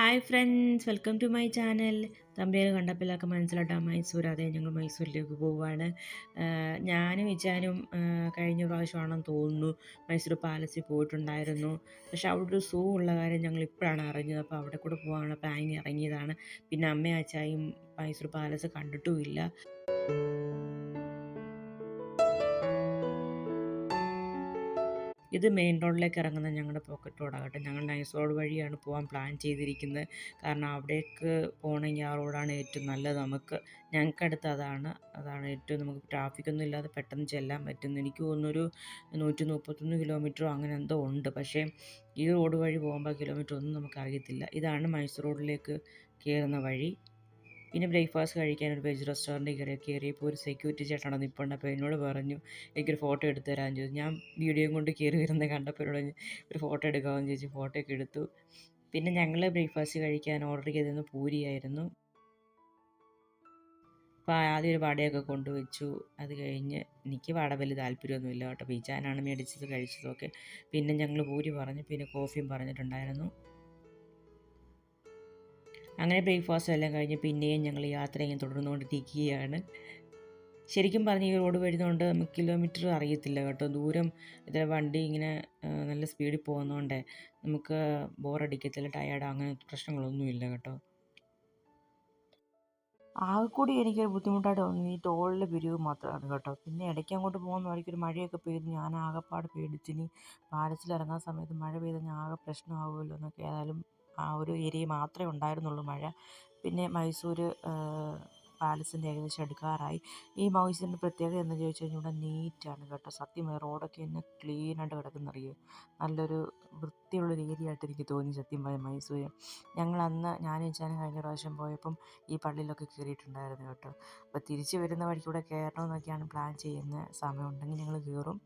Hi friends, welcome to my channel. തമ്പേര് കണ്ടപ്പോഴൊക്കെ മനസ്സിലാട്ടാ മൈസൂർ. അതെ, ഞങ്ങൾ മൈസൂരിലേക്ക് പോവുകയാണ്. ഞാനും ഇച്ചാനും കഴിഞ്ഞ പ്രാവശ്യമാണെന്ന് തോന്നുന്നു മൈസൂർ പാലസിൽ പോയിട്ടുണ്ടായിരുന്നു. പക്ഷെ അവിടെ ഒരു സൂ ഉള്ള കാര്യം ഞങ്ങൾ ഇപ്പോഴാണ് അറിഞ്ഞത്. അപ്പോൾ അവിടെ കൂടെ പോകാനുള്ള പ്ലാനിങ് ഇറങ്ങിയതാണ്. പിന്നെ അമ്മയും അച്ചായും മൈസൂർ പാലസ് കണ്ടിട്ടുമില്ല. ഇത് മെയിൻ റോഡിലേക്ക് ഇറങ്ങുന്ന ഞങ്ങളുടെ പോക്കറ്റ് റോഡാകട്ടെ. ഞങ്ങൾ നൈസ് റോഡ് വഴിയാണ് പോകാൻ പ്ലാൻ ചെയ്തിരിക്കുന്നത്. കാരണം അവിടേക്ക് പോകണമെങ്കിൽ ആ റോഡാണ് ഏറ്റവും നല്ലത്. ഞങ്ങൾക്കടുത്ത് അതാണ് ഏറ്റവും നമുക്ക് ട്രാഫിക്കൊന്നും ഇല്ലാതെ പെട്ടെന്ന് ചെല്ലാൻ പറ്റുന്നു. എനിക്ക് തോന്നുന്നൊരു 131 കിലോമീറ്ററോ അങ്ങനെ എന്തോ ഉണ്ട്. പക്ഷേ ഈ റോഡ് വഴി പോകുമ്പോൾ കിലോമീറ്റർ ഒന്നും നമുക്കറിയത്തില്ല. ഇതാണ് മൈസൂർ റോഡിലേക്ക് കയറുന്ന വഴി. പിന്നെ ബ്രേക്ക്ഫാസ്റ്റ് കഴിക്കാൻ ഒരു വെജ് റെസ്റ്റോറൻറ്റിൽ കയറിയപ്പോൾ ഒരു സെക്യൂരിറ്റി ചേട്ടൻ നിൽപ്പുണ്ട്. അപ്പോൾ എന്നോട് പറഞ്ഞു എനിക്കൊരു ഫോട്ടോ എടുത്ത് തരാമെന്ന് ചോദിച്ചു. ഞാൻ വീഡിയോയും കൊണ്ട് കയറി വരുന്നത് കണ്ടപ്പോൾ എന്നോട് ഒരു ഫോട്ടോ എടുക്കാമെന്ന് ചോദിച്ചു. ഫോട്ടോയൊക്കെ എടുത്തു. പിന്നെ ഞങ്ങൾ ബ്രേക്ക്ഫാസ്റ്റ് കഴിക്കാൻ ഓർഡർ ചെയ്തിരുന്ന പൂരിയായിരുന്നു. അപ്പോൾ ആദ്യം ഒരു വടയൊക്കെ കൊണ്ടുവച്ചു. അത് കഴിഞ്ഞ് എനിക്ക് വട വലിയ താല്പര്യമൊന്നുമില്ല കേട്ടോ. പിച്ചാനാണ് മേടിച്ചത് കഴിച്ചതൊക്കെ. പിന്നെ ഞങ്ങൾ പൂരി പറഞ്ഞു, പിന്നെ കോഫിയും പറഞ്ഞിട്ടുണ്ടായിരുന്നു. അങ്ങനെ ബ്രേക്ക്ഫാസ്റ്റ് എല്ലാം കഴിഞ്ഞ് പിന്നെയും ഞങ്ങൾ യാത്ര ഇങ്ങനെ തുടർന്നുകൊണ്ടിരിക്കുകയാണ്. ശരിക്കും പറഞ്ഞ് ഈ റോഡ് വരുന്നതുകൊണ്ട് നമുക്ക് കിലോമീറ്റർ അറിയത്തില്ല കേട്ടോ. ദൂരം ഇതിലെ വണ്ടി ഇങ്ങനെ നല്ല സ്പീഡിൽ പോകുന്നതുകൊണ്ട് നമുക്ക് ബോറടിക്കത്തില്ല, ടയേർഡ് അങ്ങനെ പ്രശ്നങ്ങളൊന്നുമില്ല കേട്ടോ. ആകെക്കൂടി എനിക്കൊരു ബുദ്ധിമുട്ടായിട്ട് തോന്നി ഈ ടോളിലെ പിരിവ് മാത്രമാണ് കേട്ടോ. പിന്നെ ഇടയ്ക്ക് അങ്ങോട്ട് പോകുന്ന വഴിക്കൊരു മഴയൊക്കെ പെയ്ത് ഞാൻ ആകെപ്പാട് പേടിച്ചിനി. പാലസിൽ ഇറങ്ങാൻ സമയത്ത് മഴ പെയ്ത് ഞാൻ ആകെ പ്രശ്നമാകുമല്ലോ എന്നൊക്കെ. ഏതായാലും ആ ഒരു ഏരിയ മാത്രമേ ഉണ്ടായിരുന്നുള്ളൂ മഴ. പിന്നെ മൈസൂർ പാലസിൻ്റെ ഏകദേശം അടുക്കാറായി. ഈ മൈസൂരിൻ്റെ പ്രത്യേകത എന്ന് ചോദിച്ചു കഴിഞ്ഞാൽ ഇവിടെ നീറ്റാണ് കേട്ടോ. സത്യം റോഡൊക്കെ എന്നെ ക്ലീനായിട്ട് കിടക്കുന്നറിയോ. നല്ലൊരു വൃത്തിയുള്ളൊരു ഏരിയ ആയിട്ട് എനിക്ക് തോന്നി സത്യം പറയാം മൈസൂർ. ഞങ്ങളന്ന് ഞാനും ഇച്ചാനും കഴിഞ്ഞ പ്രാവശ്യം പോയപ്പം ഈ പള്ളിയിലൊക്കെ കയറിയിട്ടുണ്ടായിരുന്നു കേട്ടോ. അപ്പോൾ തിരിച്ച് വരുന്ന വഴിക്കൂടെ കയറണമെന്നൊക്കെയാണ് പ്ലാൻ ചെയ്യുന്നത്. സമയമുണ്ടെങ്കിൽ ഞങ്ങൾ കയറും.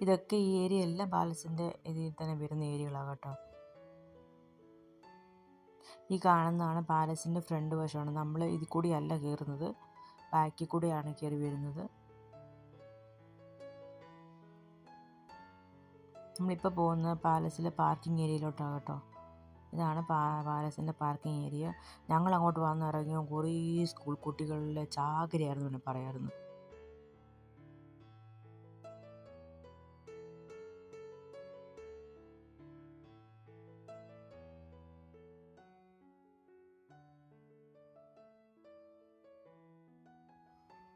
ഇതൊക്കെ ഈ ഏരിയ എല്ലാം പാലസിൻ്റെ ഇതിൽ തന്നെ വരുന്ന ഏരിയകളാണ് കേട്ടോ. ഈ കാണുന്നതാണ് പാലസിൻ്റെ ഫ്രണ്ട് വശമാണ്. നമ്മൾ ഇതിൽ കൂടിയല്ല കയറുന്നത്, ബാക്കിൽ കൂടെയാണ് കയറി വരുന്നത്. നമ്മളിപ്പോൾ പോകുന്ന പാലസിലെ പാർക്കിംഗ് ഏരിയയിലോട്ടാണ് കേട്ടോ. ഇതാണ് പാലസിൻ്റെ പാർക്കിംഗ് ഏരിയ. ഞങ്ങൾ അങ്ങോട്ട് വന്നിറങ്ങിയോ കുറേ സ്കൂൾ കുട്ടികളിലെ ചാകരയായിരുന്നു എന്ന് പറയാമായിരുന്നു.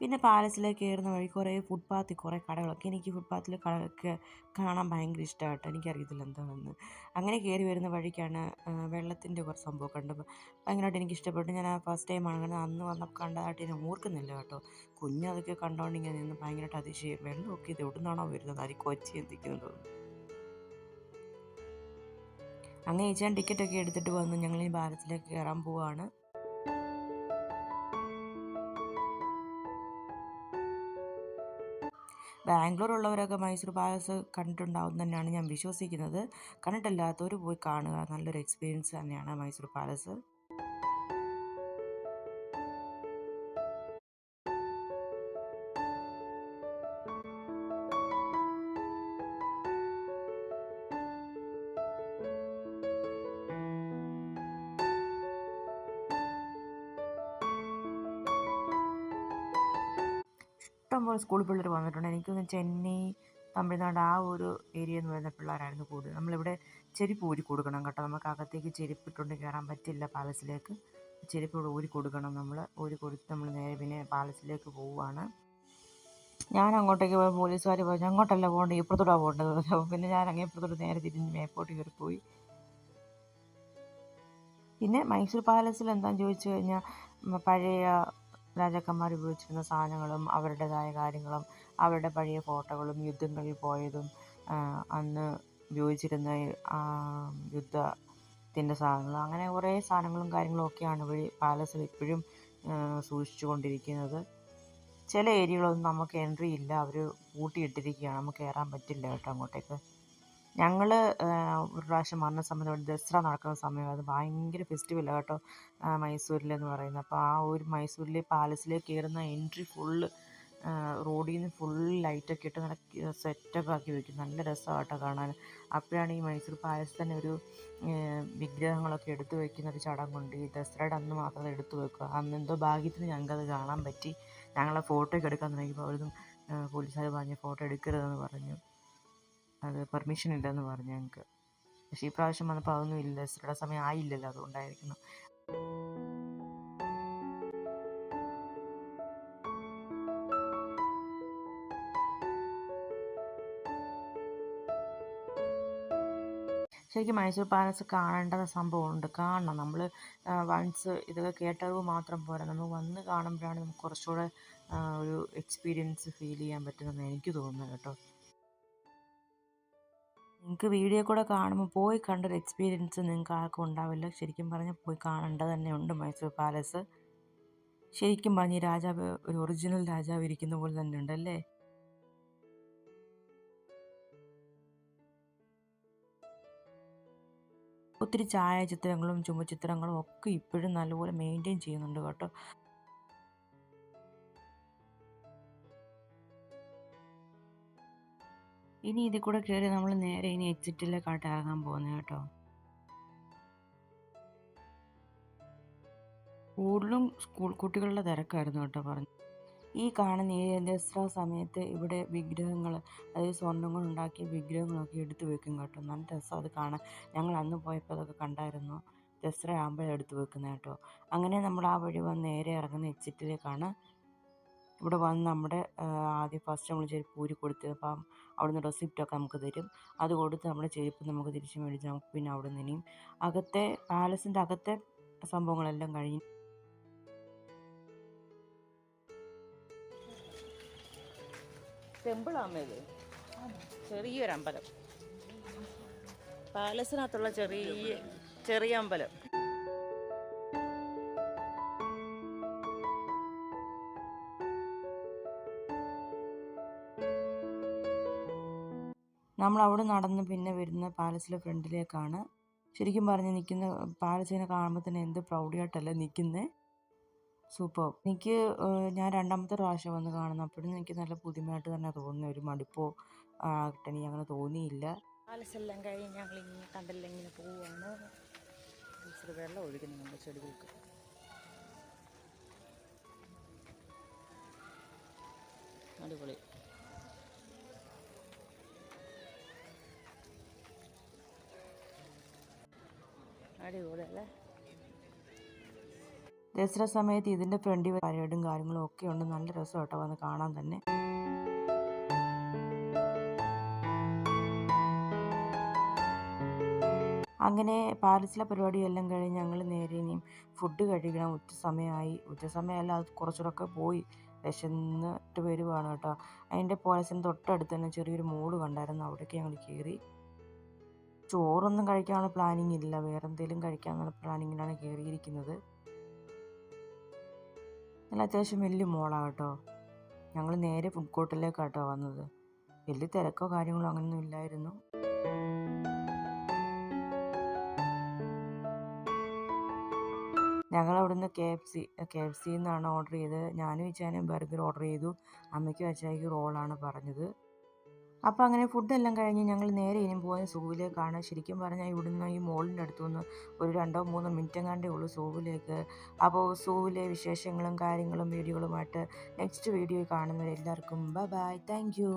പിന്നെ പാലസിലേക്ക് കയറുന്ന വഴി കുറേ ഫുട്പാത്തിൽ കുറേ കടകളൊക്കെ. എനിക്ക് ഫുട്പാത്തിൽ കടകളൊക്കെ കാണാൻ ഭയങ്കര ഇഷ്ടമാട്ടോ. എനിക്കറിയത്തില്ല എന്താണെന്ന്. അങ്ങനെ കയറി വരുന്ന വഴിക്കാണ് വെള്ളത്തിൻ്റെ കുറച്ച് സംഭവമൊക്കെ ഉണ്ട്. ഭയങ്കരമായിട്ട് എനിക്ക് ഇഷ്ടപ്പെട്ടു. ഞാൻ ഫസ്റ്റ് ടൈമാണ് അങ്ങനെ അന്ന് വന്നപ്പോൾ കണ്ടതായിട്ട് ഞാൻ ഓർക്കുന്നില്ല കേട്ടോ. കുഞ്ഞതൊക്കെ കണ്ടോണ്ട് ഇങ്ങനെ നിന്ന് ഭയങ്കരമായിട്ട് അതിശയം. വെള്ളമൊക്കെ ഇത് എവിടെ നിന്നാണോ വരുന്നത്, അരി കൊച്ചി എന്തിക്കുന്നത് തോന്നുന്നു. അങ്ങനെ ചേച്ചി ടിക്കറ്റൊക്കെ എടുത്തിട്ട് വന്നു. ഞങ്ങൾ ഈ പാലസിലേക്ക് കയറാൻ പോവാണ്. ബാംഗ്ലൂരുള്ളവരൊക്കെ മൈസൂർ പാലസ് കണ്ടിട്ടുണ്ടാവും തന്നെയാണ് ഞാൻ വിശ്വസിക്കുന്നത്. കണ്ടിട്ടില്ലാത്തവർ പോയി കാണുക. നല്ലൊരു എക്സ്പീരിയൻസ് തന്നെയാണ് മൈസൂർ പാലസ്. ഇഷ്ടംപോലെ സ്കൂൾ പിള്ളേർ വന്നിട്ടുണ്ട്. എനിക്കൊന്ന് ചെന്നൈ, തമിഴ്നാട് ആ ഒരു ഏരിയയിൽ നിന്ന് വരുന്ന പിള്ളേരായിരുന്നു കൂടുതൽ. നമ്മളിവിടെ ചെരുപ്പ് ഊരി കൊടുക്കണം കേട്ടോ. നമുക്ക് അകത്തേക്ക് ചെരുപ്പിട്ടുകൊണ്ട് കയറാൻ പറ്റില്ല പാലസിലേക്ക്. ചെരുപ്പ് ഊരി കൊടുക്കണം. നമ്മൾ ഊരി കൊടുത്ത് നമ്മൾ നേരെ പിന്നെ പാലസിലേക്ക് പോവുകയാണ്. ഞാൻ അങ്ങോട്ടേക്ക് പോയി പോലീസുകാർ പറഞ്ഞു അങ്ങോട്ടല്ല പോകേണ്ടത്, ഇപ്പുറത്തോട്ടാണ് പോകേണ്ടത്. അപ്പോൾ പിന്നെ ഞാൻ അങ്ങേ ഇപ്പുറത്തോട്ട് നേരെ തിരിഞ്ഞ് മേപ്പോട്ട് കയറിപ്പോയി. പിന്നെ മൈസൂർ പാലസിൽ എന്താണെന്ന് ചോദിച്ചു കഴിഞ്ഞാൽ പഴയ രാജാക്കന്മാർ ഉപയോഗിച്ചിരുന്ന സാധനങ്ങളും അവരുടേതായ കാര്യങ്ങളും അവരുടെ പഴയ ഫോട്ടോകളും യുദ്ധങ്ങളിൽ പോയതും അന്ന് ഉപയോഗിച്ചിരുന്ന യുദ്ധത്തിൻ്റെ സാധനങ്ങളും അങ്ങനെ കുറേ സാധനങ്ങളും കാര്യങ്ങളും ഒക്കെയാണ് പാലസിൽ ഇപ്പോഴും സൂക്ഷിച്ചു കൊണ്ടിരിക്കുന്നത്. ചില ഏരിയകളൊന്നും നമുക്ക് എൻട്രി ഇല്ല, അവർ പൂട്ടിയിട്ടിരിക്കുകയാണ്. നമുക്ക് കയറാൻ പറ്റില്ല കേട്ടോ അങ്ങോട്ടേക്ക്. ഞങ്ങൾ ഒരു പ്രാവശ്യം വന്ന സമയത്ത് ദസറ നടക്കുന്ന സമയം, അത് ഭയങ്കര ഫെസ്റ്റിവലാണ് കേട്ടോ മൈസൂരിലെന്ന് പറയുന്നത്. അപ്പോൾ ആ ഒരു മൈസൂരിലെ പാലസിലേക്ക് കയറുന്ന എൻട്രി ഫുള്ള് റോഡിൽ നിന്ന് ഫുൾ ലൈറ്റൊക്കെ ഇട്ട് നല്ല സെറ്റപ്പ് ആക്കി വെക്കും. നല്ല രസമാണ് കേട്ടോ കാണാൻ. അപ്പോഴാണ് ഈ മൈസൂർ പാലസിൽ തന്നെ ഒരു വിഗ്രഹങ്ങളൊക്കെ എടുത്തു വെക്കുന്ന ഒരു ചടങ്ങുണ്ട്. ഈ ദസറയുടെ അന്ന് മാത്രം അത് എടുത്തു വെക്കുക. അന്ന് എന്തോ ഭാഗ്യത്തിന് ഞങ്ങൾക്കത് കാണാൻ പറ്റി. ഞങ്ങളെ ഫോട്ടോയൊക്കെ എടുക്കാൻ തുടങ്ങിയപ്പോൾ അവിടുന്ന് പോലീസുകാർ പറഞ്ഞു ഫോട്ടോ എടുക്കരുതെന്ന് പറഞ്ഞു. അത് പെർമിഷൻ ഇല്ലെന്ന് പറഞ്ഞു ഞങ്ങൾക്ക്. പക്ഷേ ഈ പ്രാവശ്യം വന്നപ്പോൾ അതൊന്നും ഇല്ല. ദസറയുടെ സമയം ആയില്ലല്ലോ, അതുകൊണ്ടായിരിക്കണം. ശരിക്കും മൈസൂർ പാലസ് കാണേണ്ട സംഭവമുണ്ട്. കാണണം. നമ്മൾ വൺസ് ഇതൊക്കെ കേട്ടറിവ് മാത്രം പോരാ, നമ്മൾ വന്ന് കാണുമ്പോഴാണ് നമുക്ക് കുറച്ചുകൂടെ ഒരു എക്സ്പീരിയൻസ് ഫീൽ ചെയ്യാൻ പറ്റുമെന്ന് എനിക്ക് തോന്നുന്നത് കേട്ടോ. നിങ്ങൾക്ക് വീഡിയോ കൂടെ കാണുമ്പോൾ പോയി കണ്ടൊരു എക്സ്പീരിയൻസ് നിങ്ങൾക്ക് ആർക്കും ഉണ്ടാവില്ല. ശരിക്കും പറഞ്ഞാൽ പോയി കാണേണ്ടത് തന്നെയുണ്ട് മൈസൂർ പാലസ്. ശരിക്കും പറഞ്ഞ് രാജാവ് ഒരു ഒറിജിനൽ രാജാവ് ഇരിക്കുന്ന പോലെ തന്നെ ഉണ്ടല്ലേ. ഒത്തിരി ഛായാചിത്രങ്ങളും ചുമർചിത്രങ്ങളും ഒക്കെ ഇപ്പോഴും നല്ലപോലെ മെയിൻറ്റെയിൻ ചെയ്യുന്നുണ്ട് കേട്ടോ. ഇനി ഇതിൽ കൂടെ കയറി നമ്മൾ നേരെ ഇനി എക്സിറ്റിലേക്കാട്ട് ഇറങ്ങാൻ പോകുന്നത് കേട്ടോ. കൂടുതലും സ്കൂൾ കുട്ടികളുടെ തിരക്കായിരുന്നു കേട്ടോ പറഞ്ഞു. ഈ കാണുന്ന ഈ ദസറ സമയത്ത് ഇവിടെ വിഗ്രഹങ്ങൾ, അതായത് സ്വർണ്ണം കൊണ്ടുണ്ടാക്കിയ വിഗ്രഹങ്ങളൊക്കെ എടുത്ത് വെക്കും കേട്ടോ. നല്ല രസം അത് കാണാൻ. ഞങ്ങൾ അന്ന് പോയപ്പോൾ അതൊക്കെ കണ്ടായിരുന്നു. ദസറ ആകുമ്പോഴേ എടുത്ത് വെക്കുന്നത് കേട്ടോ. അങ്ങനെ നമ്മൾ ആ വഴി വന്ന് നേരെ ഇറങ്ങുന്ന എക്സിറ്റിലേക്കാണ്. ഇവിടെ വന്ന് നമ്മുടെ ആദ്യം ഫസ്റ്റ് നമ്മൾ ചെരുപ്പ് ഊരി കൊടുത്ത്, അപ്പം അവിടുന്ന് റെസിപ്റ്റൊക്കെ നമുക്ക് തരും. അത് കൊടുത്ത് നമ്മുടെ ചെരുപ്പ് നമുക്ക് തിരിച്ച് മേടിച്ച് നമുക്ക് പിന്നെ അവിടെ നിന്ന് ഇനിയും അകത്തെ പാലസിൻ്റെ അകത്തെ സംഭവങ്ങളെല്ലാം കഴിഞ്ഞ് ടെമ്പിളാമേത് ചെറിയൊരമ്പലം, പാലസിനകത്തുള്ള ചെറിയ അമ്പലം. നമ്മൾ അവിടെ നടന്ന് പിന്നെ വരുന്ന പാലസിലെ ഫ്രണ്ടിലേക്കാണ്. ശരിക്കും പറഞ്ഞ് നിൽക്കുന്ന പാലസിനെ കാണുമ്പോൾ തന്നെ എന്ത് പ്രൗഡിയായിട്ടല്ല നിൽക്കുന്നത്. സൂപ്പർ. ഞാൻ രണ്ടാമത്തെ പ്രാവശ്യം വന്ന് കാണുന്നു. അപ്പോഴും എനിക്ക് നല്ല പുതുമയായിട്ട് തന്നെ തോന്നുന്നു. ഒരു മടുപ്പോ എനിക്ക് അങ്ങനെ തോന്നിയില്ല. പാലസെല്ലാം കഴിഞ്ഞ് ഞങ്ങൾ ഇങ്ങനെ കണ്ടെല്ലാം ഇങ്ങനെ പോവുകയാണ്. ഇച്ചിരി വെള്ളം ഒഴിക്കുന്നു നമ്മുടെ ചെടികൾക്ക്. അടിപൊളി. അടിപൊളി അല്ലേ. ദസറ സമയത്ത് ഇതിൻ്റെ ഫ്രണ്ടിൽ പരേഡും കാര്യങ്ങളും ഒക്കെ ഉണ്ട്. നല്ല രസം കേട്ടോ വന്ന് കാണാൻ തന്നെ. അങ്ങനെ പാലസിലെ പരിപാടിയെല്ലാം കഴിഞ്ഞ് ഞങ്ങൾ നേരെ ഇനിയും ഫുഡ് കഴിക്കണം. ഉച്ചസമയമല്ല, അത് കുറച്ചുകൂടെ പോയി വിശന്നിട്ട് വരുവാണ് കേട്ടോ. അതിൻ്റെ പാലസിന് തൊട്ടടുത്ത് തന്നെ ചെറിയൊരു മോള് കണ്ടായിരുന്നു. അവിടേക്ക് ഞങ്ങൾ കയറി. ചോറൊന്നും കഴിക്കാനുള്ള പ്ലാനിങ് ഇല്ല, വേറെ എന്തെങ്കിലും കഴിക്കാനുള്ള പ്ലാനിങ്ങിലാണ് കയറിയിരിക്കുന്നത്. നല്ല അത്യാവശ്യം വലിയ മോളാണ് കേട്ടോ. ഞങ്ങൾ നേരെ ഫുഡ് കോർട്ടിലേക്കാട്ടോ വന്നത്. വലിയ തിരക്കോ കാര്യങ്ങളോ അങ്ങനെയൊന്നും ഇല്ലായിരുന്നു. ഞങ്ങൾ അവിടുന്ന് KFC എന്നാണ് ഓർഡർ ചെയ്തത്. ഞാനും ഇച്ചാനും ബർഗർ ഓർഡർ ചെയ്തു. അമ്മയ്ക്കും അച്ചായിക്കും റോളാണ് പറഞ്ഞത്. അപ്പോൾ അങ്ങനെ ഫുഡെല്ലാം കഴിഞ്ഞ് ഞങ്ങൾ നേരെ ഇനിയും പോകുന്നത് സൂവിലേക്കാണ്. ശരിക്കും പറഞ്ഞാൽ ഇവിടുന്ന് ഈ മോളിൻ്റെ അടുത്തുനിന്ന് ഒരു 2-3 മിനിറ്റ് എങ്ങാണ്ടേ ഉള്ളൂ സൂവിലേക്ക്. അപ്പോൾ സൂവിലെ വിശേഷങ്ങളും കാര്യങ്ങളും വീഡിയോകളുമായിട്ട് നെക്സ്റ്റ് വീഡിയോ കാണുന്നവരെല്ലാവർക്കും ബൈ ബൈ. Thank U.